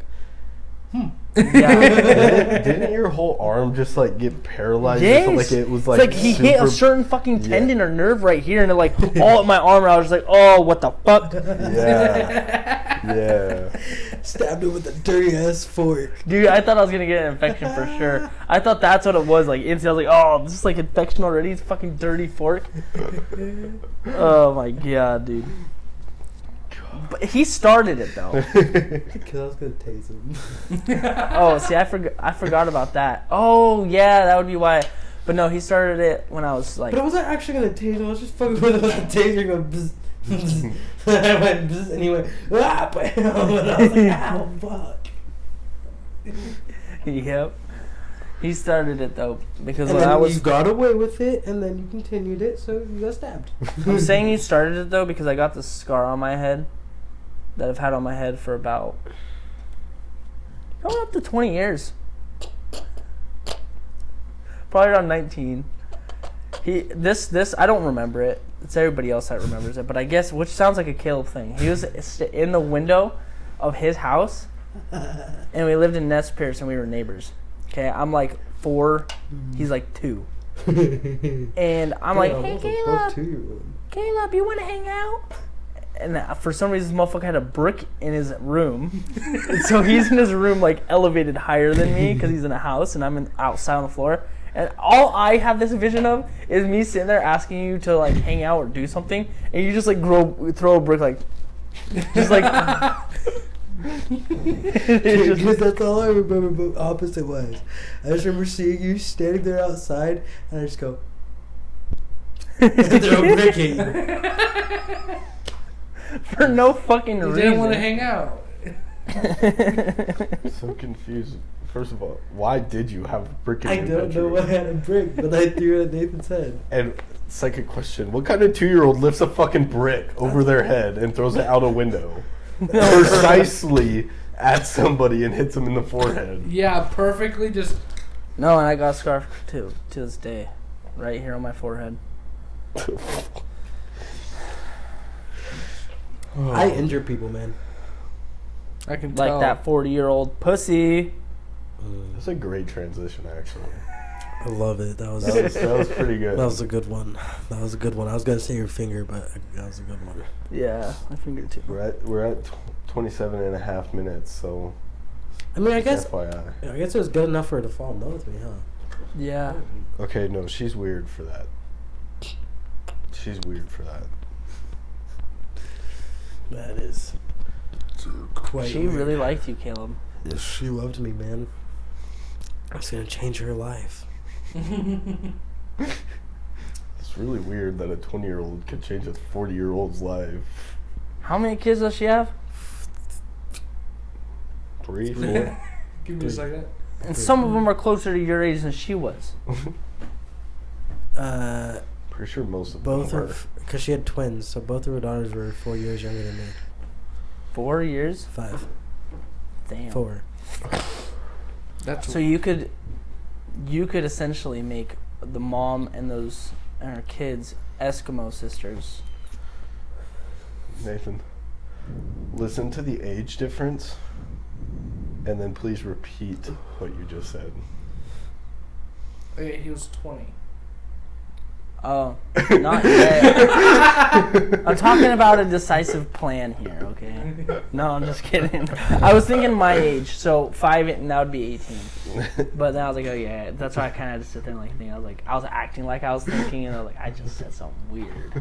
[SPEAKER 1] Yeah.
[SPEAKER 3] Didn't your whole arm just like get paralyzed?
[SPEAKER 1] Yes.
[SPEAKER 3] Like it was
[SPEAKER 1] It's
[SPEAKER 3] like
[SPEAKER 1] like he hit a
[SPEAKER 3] super-
[SPEAKER 1] certain fucking
[SPEAKER 3] Yeah.
[SPEAKER 1] tendon or nerve right here, and it like all up my arm. And I was just like, "Oh, what the fuck,
[SPEAKER 3] Yeah, yeah.
[SPEAKER 2] stabbed it with a dirty ass fork.
[SPEAKER 1] dude?" I thought I was gonna get an infection for sure. I thought that's what it was. Like instantly, I was like, "Oh, this is like infection already. It's fucking dirty fork." Oh my god, dude. But he started it though.
[SPEAKER 2] Because I was going to tase him.
[SPEAKER 1] Oh, see, I forgot about that. Oh yeah, that would be why. But no, he started it when I was like.
[SPEAKER 2] But I wasn't actually gonna tase him. I was just fucking with him with the taser going bzz, bzz. And I went bzz, and he went ah, bam, and I was like, ow, fuck.
[SPEAKER 1] Yep. He started it though because
[SPEAKER 2] And
[SPEAKER 1] when
[SPEAKER 2] then
[SPEAKER 1] I was.
[SPEAKER 2] you got away with it, and then you continued it, so you got stabbed.
[SPEAKER 1] I'm saying you started it though because I got this scar on my head that I've had on my head for about going up to 20 years. Probably around 19. This I don't remember it. It's everybody else that remembers it, but I guess which sounds like a Caleb thing. He was in the window of his house, and we lived in Nez Perce, and we were neighbors. Okay, I'm like 4, he's like 2, and I'm like, hey Caleb, you want to hang out? And for some reason, this motherfucker had a brick in his room. So he's in his room, like, elevated higher than me because he's in a house and I'm outside on the floor. And all I have this vision of is me sitting there asking you to, like, hang out or do something. And you just, like, throw a brick, like, just, like.
[SPEAKER 2] Because that's all I remember, but opposite was. I just remember seeing you standing there outside, and I just go. And throw a brick at you.
[SPEAKER 1] For no fucking reason.
[SPEAKER 4] You didn't want to hang out.
[SPEAKER 3] So confused. First of all, why did you have a brick in
[SPEAKER 2] I
[SPEAKER 3] your
[SPEAKER 2] don't know
[SPEAKER 3] bedroom?
[SPEAKER 2] why I had a brick, but I threw it at Nathan's head.
[SPEAKER 3] And second question, what kind of 2-year-old lifts a fucking brick over their head and throws it out a window? Precisely at somebody and hits them in the forehead.
[SPEAKER 4] Yeah, perfectly just...
[SPEAKER 1] No, and I got a scarf too, to this day. Right here on my forehead.
[SPEAKER 2] I injure people, man.
[SPEAKER 4] I can
[SPEAKER 1] Like
[SPEAKER 4] tell.
[SPEAKER 1] that 40-year-old pussy.
[SPEAKER 3] That's a great transition, actually.
[SPEAKER 2] I love it. That was
[SPEAKER 3] That was pretty good.
[SPEAKER 2] that was a good one. That was a good one. I was gonna say your finger, but that was a good one.
[SPEAKER 1] Yeah, my finger too.
[SPEAKER 3] We're at 27 and a half minutes, so
[SPEAKER 2] I mean, I guess
[SPEAKER 3] FYI.
[SPEAKER 2] it was good enough for her to fall in love with me, huh?
[SPEAKER 1] Yeah.
[SPEAKER 3] Okay, no, she's weird for that. She's weird for that.
[SPEAKER 2] That is quite.
[SPEAKER 1] She
[SPEAKER 2] weird.
[SPEAKER 1] really liked you, Caleb.
[SPEAKER 2] Yes, she loved me, man. I was gonna change her life.
[SPEAKER 3] It's really weird that a 20-year-old could change a 40-year-old's life.
[SPEAKER 1] How many kids does she have?
[SPEAKER 3] 3, 4.
[SPEAKER 4] Give me a second.
[SPEAKER 1] And some of them are closer to your age than she was.
[SPEAKER 3] Pretty sure most of
[SPEAKER 2] Both
[SPEAKER 3] them
[SPEAKER 2] of, because she had twins, so both of her daughters were 4 years younger than me.
[SPEAKER 1] 4 years?
[SPEAKER 2] 5,
[SPEAKER 1] Damn.
[SPEAKER 2] 4.
[SPEAKER 4] That's
[SPEAKER 1] So you could essentially make the mom and those and her kids Eskimo sisters.
[SPEAKER 3] Nathan, listen to the age difference, and then please repeat what you just said.
[SPEAKER 4] Okay, he was 20.
[SPEAKER 1] Oh, not yet. I'm talking about a decisive plan here, okay? No, I'm just kidding. I was thinking my age, so 5, and that would be 18. But then I was like, oh yeah, that's why I kind of had to sit there and like think. I was acting like I was thinking, and I was like, I just said something weird.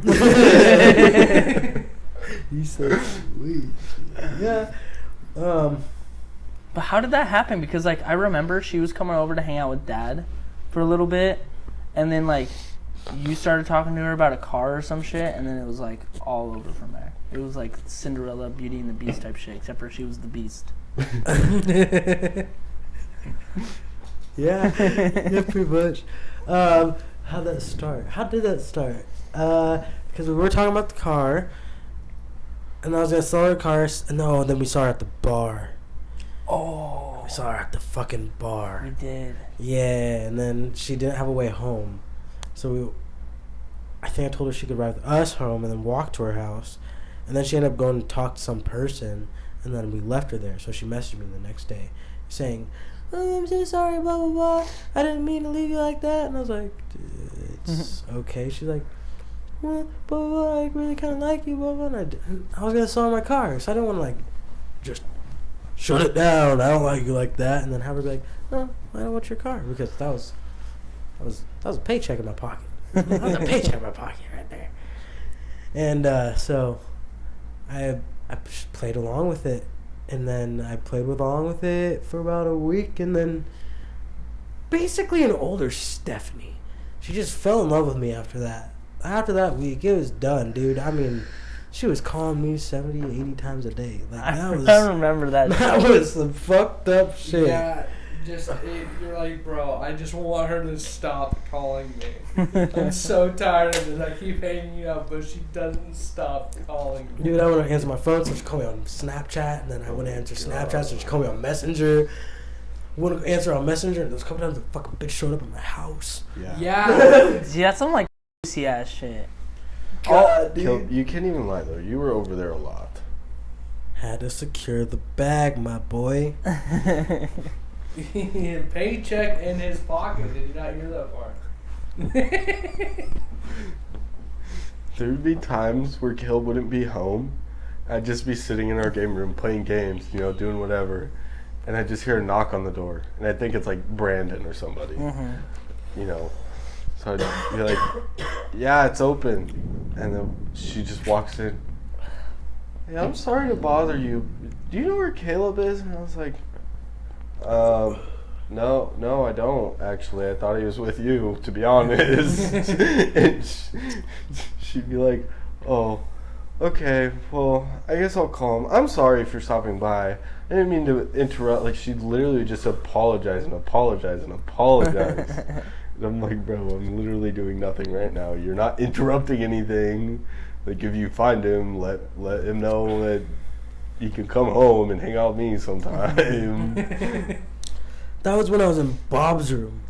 [SPEAKER 2] You said sweet. Yeah.
[SPEAKER 1] But how did that happen? Because like I remember she was coming over to hang out with Dad for a little bit, and then like you started talking to her about a car or some shit, and then it was like all over from there. It was like Cinderella, Beauty and the Beast type shit, except for she was the Beast.
[SPEAKER 2] Yeah, pretty much. How'd that start? How did that start? Because we were talking about the car, and I was gonna sell her car. No, and then we saw her at the bar.
[SPEAKER 1] Oh,
[SPEAKER 2] We saw her at the fucking bar.
[SPEAKER 1] we did.
[SPEAKER 2] Yeah, and then she didn't have a way home, so I think I told her she could ride with us home and then walk to her house, and then she ended up going to talk to some person, and then we left her there. So she messaged me the next day, saying, "Oh, I'm so sorry, blah blah blah. I didn't mean to leave you like that." And I was like, "It's okay." She's like, "Well, blah blah blah. I really kind of like you, blah blah." And I was gonna sell her my car, so I didn't want to like just shut it down. I don't like you like that, and then have her be like, "No, I don't want your car," because that was a paycheck in my pocket. That was a paycheck in my pocket right there. And so I just played along with it, and then I played along with it for about a week, and then basically an older Stephanie She just fell in love with me after that. After that week, it was done, dude. I mean, she was calling me 70, 80 times a day. Like that was.
[SPEAKER 1] I remember that.
[SPEAKER 2] That was some fucked up shit.
[SPEAKER 4] Yeah, you're like, bro, I just want her to stop calling me. I'm so tired of this. I keep hanging up, but she doesn't stop calling me.
[SPEAKER 2] Dude, I want to answer my phone, so she called me on Snapchat, and then I want to answer Snapchat, so she called me on Messenger. I want to answer on Messenger, and there was a couple times the fucking bitch showed up at my house.
[SPEAKER 3] Yeah.
[SPEAKER 4] Yeah.
[SPEAKER 1] Yeah, some like pussy ass shit.
[SPEAKER 2] God, dude.
[SPEAKER 3] Kel, you can't even lie though. You were over there a lot.
[SPEAKER 2] Had to secure the bag, my boy.
[SPEAKER 4] Paycheck in his pocket. Did you not hear that part?
[SPEAKER 3] There would be times where Kel wouldn't be home. I'd just be sitting in our game room playing games, you know, doing whatever. And I'd just hear a knock on the door. And I think it's like Brandon or somebody, you know. So I'd be like, yeah, it's open. And then she just walks in. Hey, I'm sorry to bother you. Do you know where Caleb is? And I was like, no, I don't, actually. I thought he was with you, to be honest. And she'd be like, oh, okay, well, I guess I'll call him. I'm sorry for stopping by. I didn't mean to interrupt. Like, she'd literally just apologize. And I'm like, bro, I'm literally doing nothing right now. You're not interrupting anything. Like, if you find him, let him know that he can come home and hang out with me sometime.
[SPEAKER 2] That was when I was in Bob's room.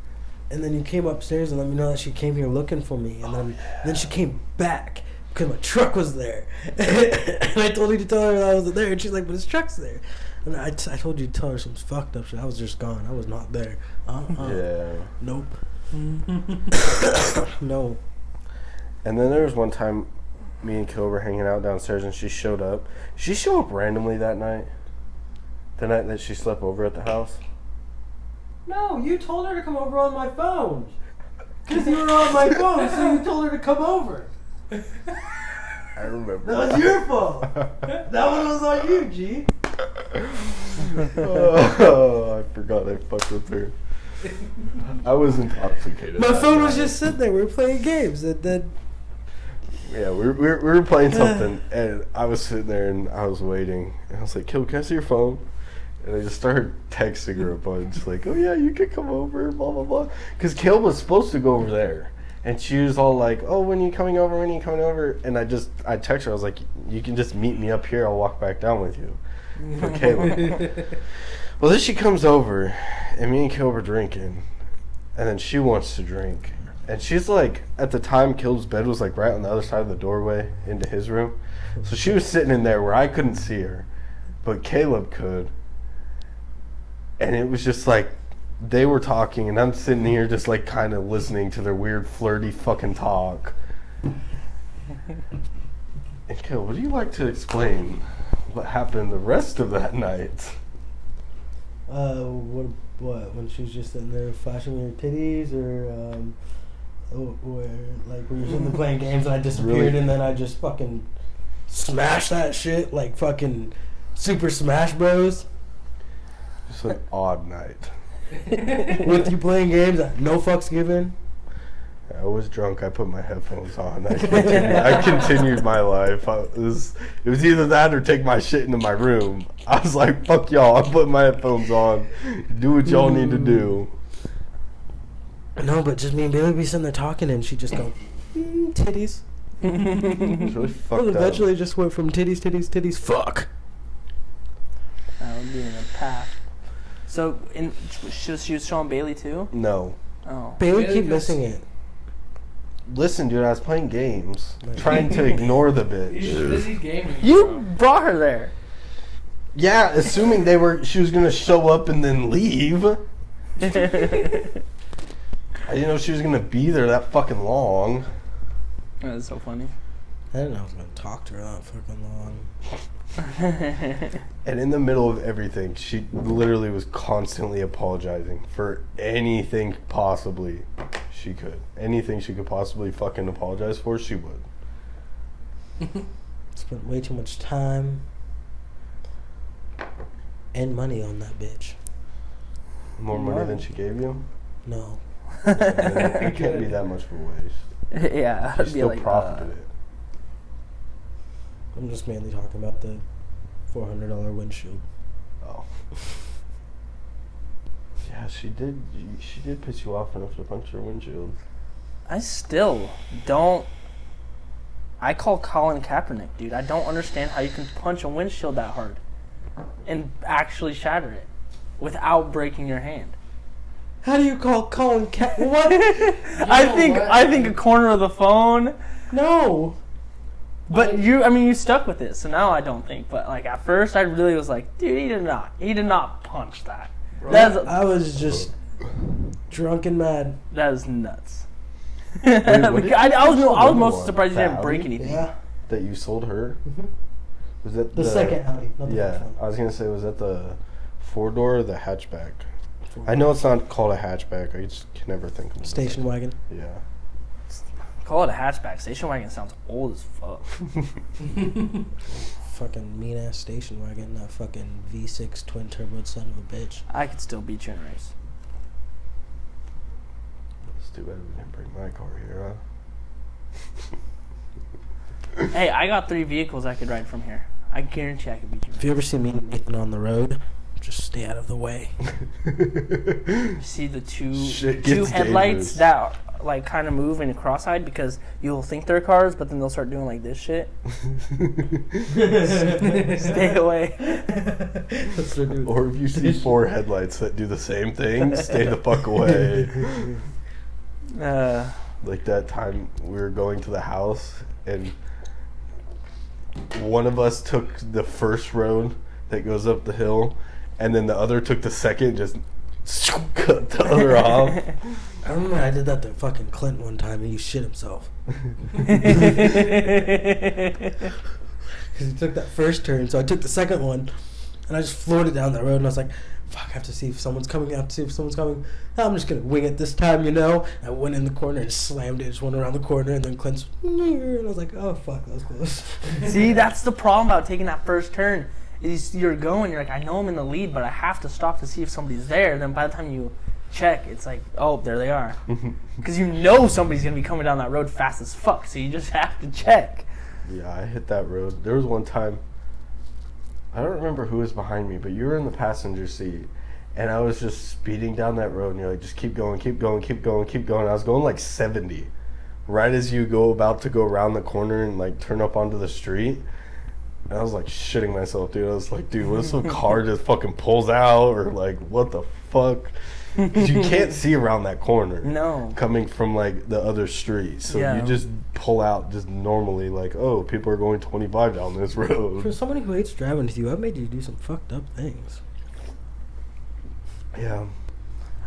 [SPEAKER 2] And then you came upstairs and let me know that she came here looking for me. And then she came back because my truck was there. And I told you to tell her that I wasn't there. And she's like, but his truck's there. And I told you to tell her some fucked up shit. I was just gone. I was not there.
[SPEAKER 3] Yeah.
[SPEAKER 2] Nope. No.
[SPEAKER 3] And then there was one time me and Kel were hanging out downstairs and she showed up. She showed up randomly that night. The night that she slept over at the house.
[SPEAKER 2] No, you told her to come over on my phone. Because you were on my phone, so you told her to come over.
[SPEAKER 3] I remember.
[SPEAKER 2] That was your fault. That one was on you, G.
[SPEAKER 3] Oh, I forgot I fucked with her. I was intoxicated.
[SPEAKER 2] My
[SPEAKER 3] that
[SPEAKER 2] phone was
[SPEAKER 3] night.
[SPEAKER 2] just sitting there. We were playing games. And then
[SPEAKER 3] Yeah, we were playing something, and I was sitting there and I was waiting. And I was like, "Kill, can I see your phone?" And I just started texting her a bunch, like, "Oh yeah, you can come over, blah blah blah." Because Kale was supposed to go over there, and she was all like, "Oh, when are you coming over? When are you coming over?" And I texted her. I was like, "You can just meet me up here. I'll walk back down with you." For Caleb. Well, then she comes over, and me and Caleb are drinking, and then she wants to drink. And she's like, at the time, Caleb's bed was like right on the other side of the doorway into his room. So she was sitting in there where I couldn't see her, but Caleb could. And it was just like, they were talking, and I'm sitting here just like kind of listening to their weird, flirty fucking talk. And Caleb, would you like to explain what happened the rest of that night?
[SPEAKER 2] What? When she was just sitting there flashing her titties, or where like when you're sitting there playing games and I disappeared,
[SPEAKER 3] Really?
[SPEAKER 2] and then I just fucking smashed that shit like fucking Super Smash Bros.
[SPEAKER 3] Just an odd night.
[SPEAKER 2] With you playing games, no fucks given.
[SPEAKER 3] I was drunk. I put my headphones on. I continued my life. It was either that or take my shit into my room. I was like, fuck y'all. I'm putting my headphones on. Do what y'all need to do.
[SPEAKER 2] No, but just me and Bailey be sitting there talking, and she just go, titties.
[SPEAKER 3] It's really fucked
[SPEAKER 2] And
[SPEAKER 3] up.
[SPEAKER 2] eventually just went from titties, fuck.
[SPEAKER 1] That would be in a path. So, she was showing Bailey too?
[SPEAKER 3] No.
[SPEAKER 1] Oh.
[SPEAKER 2] Bailey
[SPEAKER 4] Bailey
[SPEAKER 2] keep
[SPEAKER 4] goes-
[SPEAKER 2] missing it.
[SPEAKER 3] Listen, dude, I was playing games.
[SPEAKER 2] Right.
[SPEAKER 3] Trying to ignore the
[SPEAKER 4] He's
[SPEAKER 3] bitch.
[SPEAKER 4] busy gaming.
[SPEAKER 1] You
[SPEAKER 4] bro.
[SPEAKER 1] brought her there.
[SPEAKER 3] Yeah, assuming she was going to show up and then leave. I didn't know she was going to be there that fucking long.
[SPEAKER 1] That's so funny.
[SPEAKER 2] I didn't know I was gonna talk to her that fucking long.
[SPEAKER 3] And in the middle of everything, she literally was constantly apologizing for anything possibly she could. Anything she could possibly fucking apologize for, she would.
[SPEAKER 2] Spent way too much time and money on that bitch.
[SPEAKER 3] More money than she gave you?
[SPEAKER 2] No.
[SPEAKER 3] It can't be that much of a waste.
[SPEAKER 1] Yeah,
[SPEAKER 3] You
[SPEAKER 1] I'd be
[SPEAKER 3] still
[SPEAKER 1] like,
[SPEAKER 3] profited it.
[SPEAKER 2] I'm just mainly talking about the $400 windshield.
[SPEAKER 3] Oh. Yeah, she did. She did piss you off enough to punch your windshield.
[SPEAKER 1] I still don't. I call Colin Kaepernick, dude. I don't understand how you can punch a windshield that hard and actually shatter it without breaking your hand.
[SPEAKER 2] How do you call Colin What?
[SPEAKER 1] I think a corner of the phone.
[SPEAKER 2] No.
[SPEAKER 1] But you stuck with it, so now I don't think. But like at first, I really was like, dude, he did not punch that.
[SPEAKER 2] I was just drunk and mad.
[SPEAKER 1] That is nuts.
[SPEAKER 3] Wait,
[SPEAKER 1] I was
[SPEAKER 3] What
[SPEAKER 1] most
[SPEAKER 3] one?
[SPEAKER 1] surprised you
[SPEAKER 3] The
[SPEAKER 1] didn't break
[SPEAKER 3] Audi?
[SPEAKER 1] anything.
[SPEAKER 2] Yeah.
[SPEAKER 3] That you sold her?
[SPEAKER 2] Mhm.
[SPEAKER 3] Was that
[SPEAKER 2] The second Audi, not the
[SPEAKER 3] Yeah,
[SPEAKER 2] first one.
[SPEAKER 3] I was gonna say, was that the 4-door or the hatchback? I know it's not called a hatchback. I just can never think of it.
[SPEAKER 2] Station wagon.
[SPEAKER 3] Yeah.
[SPEAKER 1] Call it a hatchback. Station wagon sounds old as fuck.
[SPEAKER 2] Fucking mean ass station wagon, not fucking V6 twin turbo son of a bitch.
[SPEAKER 1] I could still beat you in a race.
[SPEAKER 3] It's too bad we didn't bring my car here, huh?
[SPEAKER 1] Hey, I got 3 vehicles I could ride from here. I guarantee I could beat you.
[SPEAKER 2] If you ever see me and Nathan on the road, just stay out of the way.
[SPEAKER 1] You see the
[SPEAKER 3] Shit
[SPEAKER 1] two
[SPEAKER 3] gets
[SPEAKER 1] headlights
[SPEAKER 3] dangerous.
[SPEAKER 1] that like kind of move in a cross-eyed because you'll think they're cars, but then they'll start doing like this shit. Stay away.
[SPEAKER 2] That's what I do.
[SPEAKER 3] Or if you see 4 headlights that do the same thing, stay the fuck away. Like that time we were going to the house and one of us took the first road that goes up the hill and then the other took the second, just cut the other off.
[SPEAKER 2] I remember I did that to fucking Clint one time and he shit himself. Because he took that first turn, so I took the second one and I just floated down that road and I was like, fuck, I have to see if someone's coming. I'm just going to wing it this time, you know? I went in the corner and slammed it, just went around the corner and then Clint's, and I was like, oh fuck, that was close.
[SPEAKER 1] See, that's the problem about taking that first turn. Is you're like, I know I'm in the lead, but I have to stop to see if somebody's there. Then by the time you check, it's like, oh, there they are. Because you know somebody's going to be coming down that road fast as fuck, so you just have to check.
[SPEAKER 3] Yeah, I hit that road. There was one time, I don't remember who was behind me, but you were in the passenger seat, and I was just speeding down that road, and you're like, just keep going, keep going, keep going, keep going. I was going like 70. Right as you about to go around the corner and like turn up onto the street, and I was like shitting myself, dude. I was like, dude, what if some car just fucking pulls out, or like, what the fuck? 'Cause you can't see around that corner.
[SPEAKER 1] No.
[SPEAKER 3] Coming from like the other street, so
[SPEAKER 1] Yeah.
[SPEAKER 3] you just pull out just normally, like, oh, people are going 25 down this
[SPEAKER 2] For
[SPEAKER 3] road.
[SPEAKER 2] somebody who hates driving with you, I've made you do some fucked up things.
[SPEAKER 3] Yeah.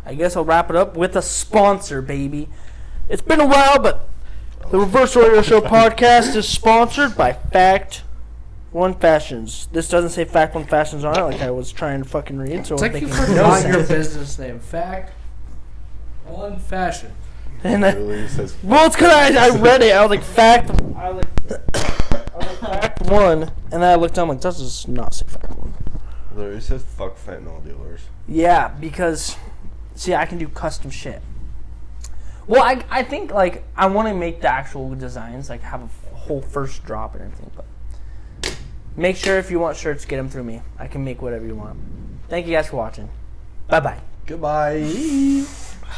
[SPEAKER 1] I guess I'll wrap it up with a sponsor, baby. It's been a while, but the Reverse Radio Show podcast is sponsored by Fact One Fashions. This doesn't say Fact One Fashions on it, like I was trying to fucking read, so
[SPEAKER 4] It's
[SPEAKER 1] it's
[SPEAKER 4] like you
[SPEAKER 1] making no
[SPEAKER 4] forgot your
[SPEAKER 1] sense.
[SPEAKER 4] business name. Fact. One fashion.
[SPEAKER 1] And
[SPEAKER 3] Really says
[SPEAKER 1] well, it's because I read it. I was like Fact. I was like Fact One, and then I looked down like that does not say Fact One.
[SPEAKER 3] Literally says fuck fentanyl dealers.
[SPEAKER 1] Yeah, because see, I can do custom shit. Well, I think like I want to make the actual designs, like have a whole first drop and everything, but. Make sure if you want shirts, get them through me. I can make whatever you want. Thank you guys for watching. Bye-bye.
[SPEAKER 3] Goodbye.